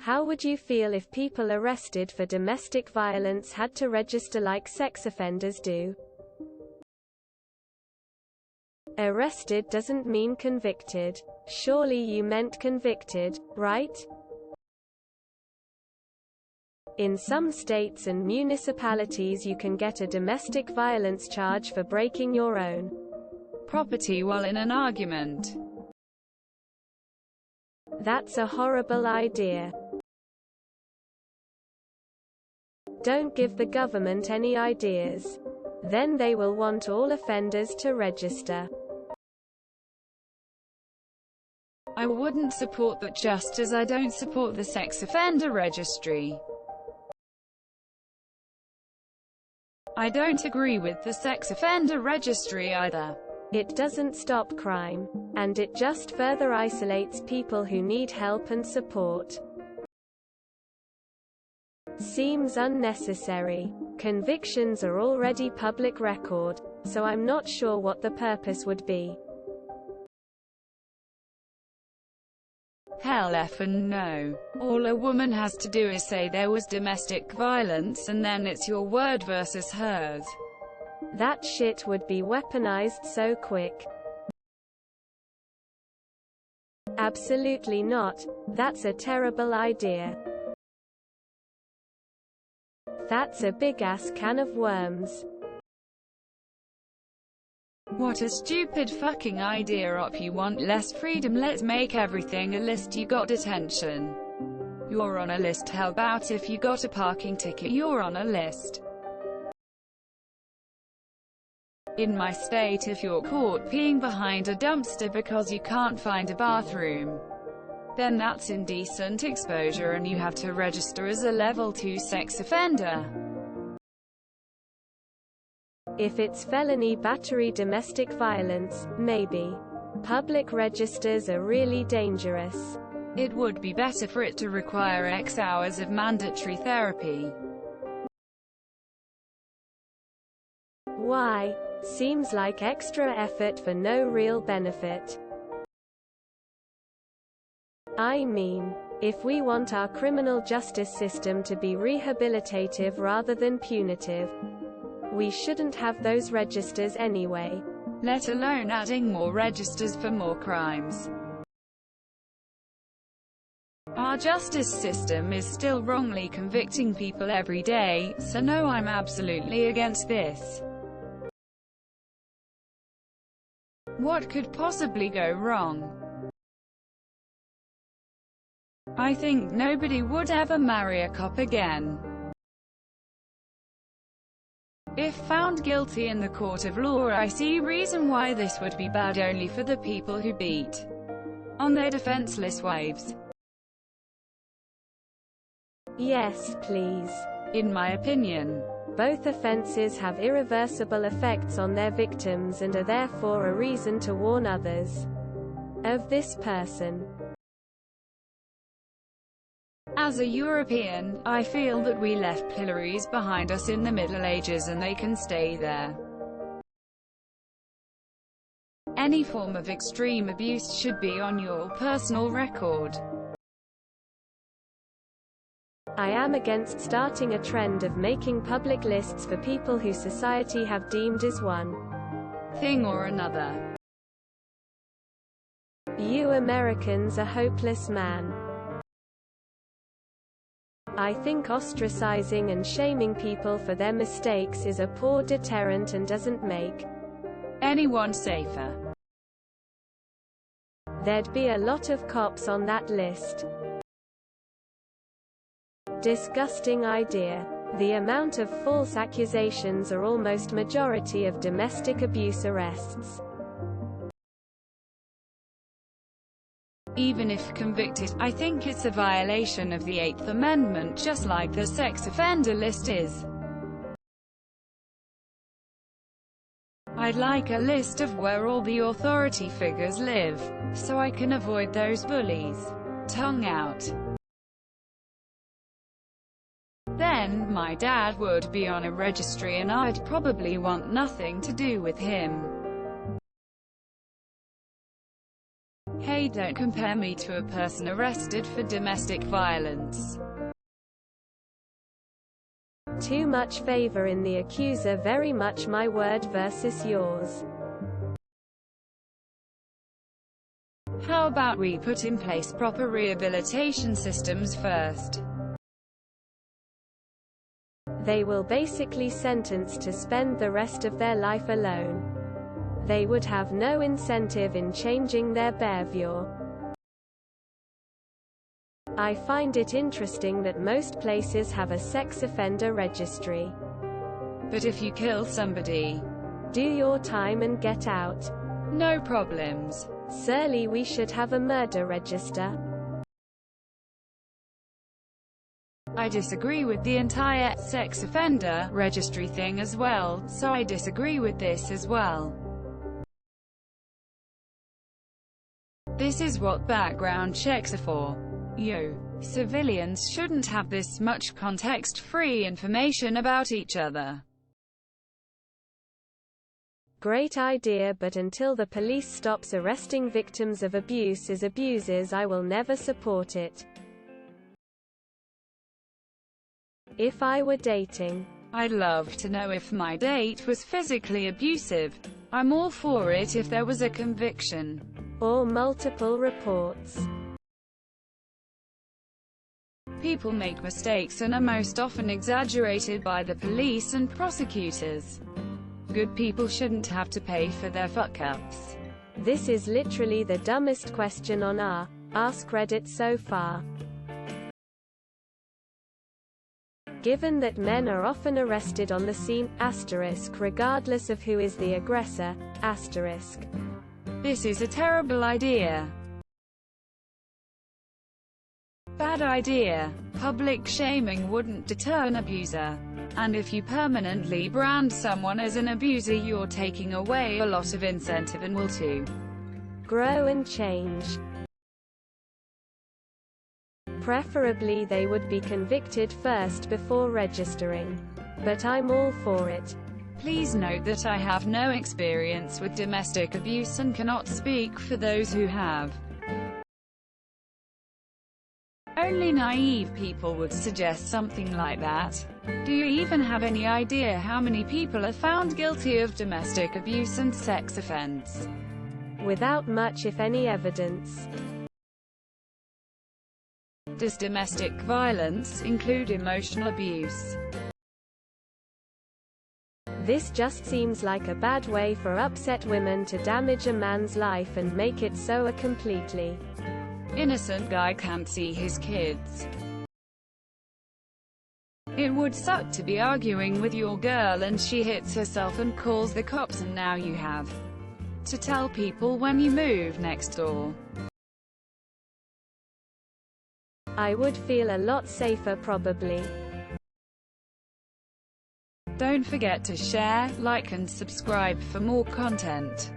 How would you feel if people arrested for domestic violence had to register like sex offenders do? Arrested doesn't mean convicted. Surely you meant convicted, right? In some states and municipalities you can get a domestic violence charge for breaking your own property while in an argument. That's a horrible idea. Don't give the government any ideas. Then they will want all offenders to register. I wouldn't support that, just as I don't support the sex offender registry. I don't agree with the sex offender registry either. It doesn't stop crime. And it just further isolates people who need help and support. Seems unnecessary. Convictions are already public record, so I'm not sure what the purpose would be. Hell effing no. All a woman has to do is say there was domestic violence and then it's your word versus hers. That shit would be weaponized so quick. Absolutely not. That's a terrible idea. That's a big-ass can of worms. What a stupid fucking idea. Op, you want less freedom? Let's make everything a list. You got detention, you're on a list. How about if you got a parking ticket, you're on a list? In my state, if you're caught peeing behind a dumpster because you can't find a bathroom, then that's indecent exposure and you have to register as a level 2 sex offender. If it's felony battery domestic violence, maybe. Public registers are really dangerous. It would be better for it to require X hours of mandatory therapy. Why? Seems like extra effort for no real benefit. I mean, if we want our criminal justice system to be rehabilitative rather than punitive, we shouldn't have those registers anyway. Let alone adding more registers for more crimes. Our justice system is still wrongly convicting people every day, so no, I'm absolutely against this. What could possibly go wrong? I think nobody would ever marry a cop again. If found guilty in the court of law, I see reason why this would be bad only for the people who beat on their defenseless wives. Yes, please. In my opinion, both offenses have irreversible effects on their victims and are therefore a reason to warn others of this person. As a European, I feel that we left pillories behind us in the Middle Ages and they can stay there. Any form of extreme abuse should be on your personal record. I am against starting a trend of making public lists for people who society have deemed as one thing or another. You Americans are hopeless, man. I think ostracizing and shaming people for their mistakes is a poor deterrent and doesn't make anyone safer. There'd be a lot of cops on that list. Disgusting idea. The amount of false accusations are almost majority of domestic abuse arrests. Even if convicted, I think it's a violation of the 8th Amendment, just like the sex offender list is. I'd like a list of where all the authority figures live, so I can avoid those bullies. Tongue out. Then, my dad would be on a registry and I'd probably want nothing to do with him. Hey, don't compare me to a person arrested for domestic violence. Too much favor in the accuser, very much my word versus yours. How about we put in place proper rehabilitation systems first? They will basically sentenced to spend the rest of their life alone. They would have no incentive in changing their behavior. I find it interesting that most places have a sex offender registry. But if you kill somebody, do your time and get out. No problems. Surely we should have a murder register. I disagree with the entire sex offender registry thing as well, so I disagree with this as well. This is what background checks are for. Civilians shouldn't have this much context-free information about each other. Great idea, but until the police stops arresting victims of abuse as abusers, I will never support it. If I were dating, I'd love to know if my date was physically abusive. I'm all for it if there was a conviction. Or multiple reports. People make mistakes and are most often exaggerated by the police and prosecutors. Good people shouldn't have to pay for their fuck-ups. This is literally the dumbest question on our Ask Reddit so far. Given that men are often arrested on the scene, regardless of who is the aggressor, this is a terrible idea. Bad idea. Public shaming wouldn't deter an abuser. And if you permanently brand someone as an abuser, you're taking away a lot of incentive and will to grow and change. Preferably they would be convicted first before registering. But I'm all for it. Please note that I have no experience with domestic abuse and cannot speak for those who have. Only naive people would suggest something like that. Do you even have any idea how many people are found guilty of domestic abuse and sex offense? Without much if any evidence. Does domestic violence include emotional abuse? This just seems like a bad way for upset women to damage a man's life and make it so a completely innocent guy can't see his kids. It would suck to be arguing with your girl and she hits herself and calls the cops, and now you have to tell people when you move next door. I would feel a lot safer probably. Don't forget to share, like and subscribe for more content.